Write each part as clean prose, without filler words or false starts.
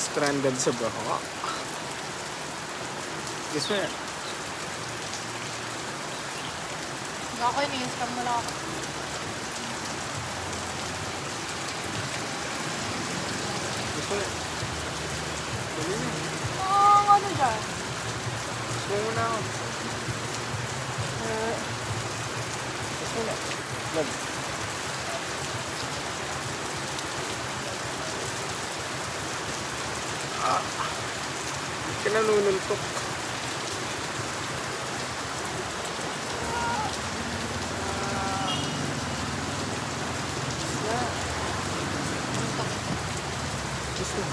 Stranded sa baha. Guess mo yan? Ako ini-scam mo lang ako. Guess mo yan? Dali na. Ano dyan? Guess mo muna ako. Guess mo na. Love. Ba't ka nanununtok? Guess mo.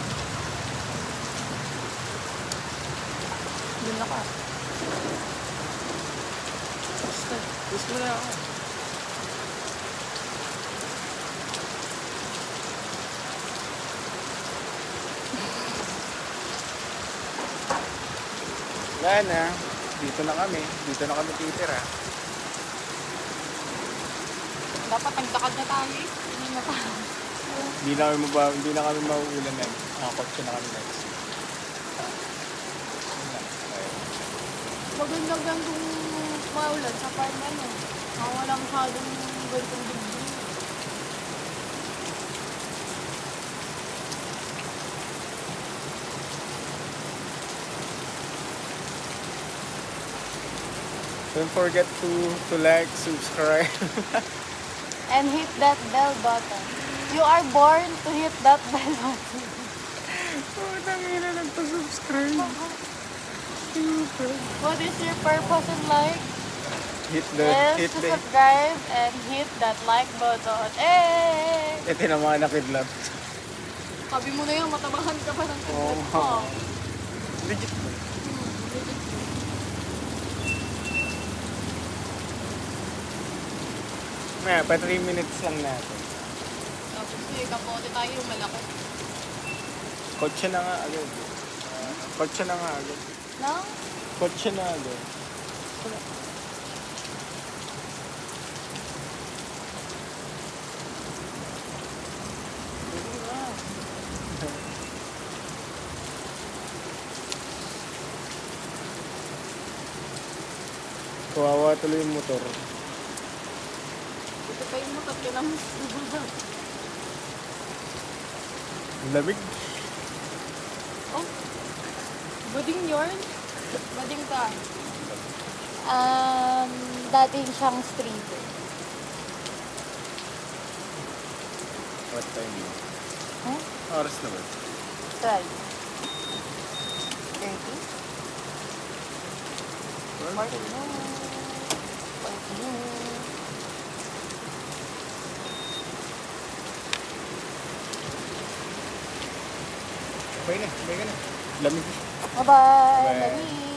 Doon na ka. Basta. Guess mo na ako. Wala na. Dito na kami. Dito na kami titira. Dapat nagdakad na tayo eh. Hindi na tayo. Hindi na kami mauulan na. Nakakotse na kami next. Maganda lang kung maulan sa farm ano. Wala masyadong ganitong digdig. Don't forget to like, subscribe. And hit that bell button. You are born to hit that bell button. Oh, tangina, nagpa-subscribe. Super. What is your purpose in life? Hit Yes, to the. subscribe and hit that like button. Eh! Ito na mga nakidlat. Sabi mo na yan, matabahan ka pa ng Oo. kidlat mo. Legit. Maya, pa 3 minutes lang natin. Tapos eh, kapote tayo yung malaki. Kotse na nga agad. Kotse na nga agad. No? Kotse na agad. Kawawa tuloy yung motor. Ito pa yung makat ka naman. Ang lamig. Oh, bading yun? Bading ka? Dating siyang street. What time yun? Huh? Oras na ba? 12. 30? 40. Okay na. Lamig. Bye-bye. Bye. Lamig.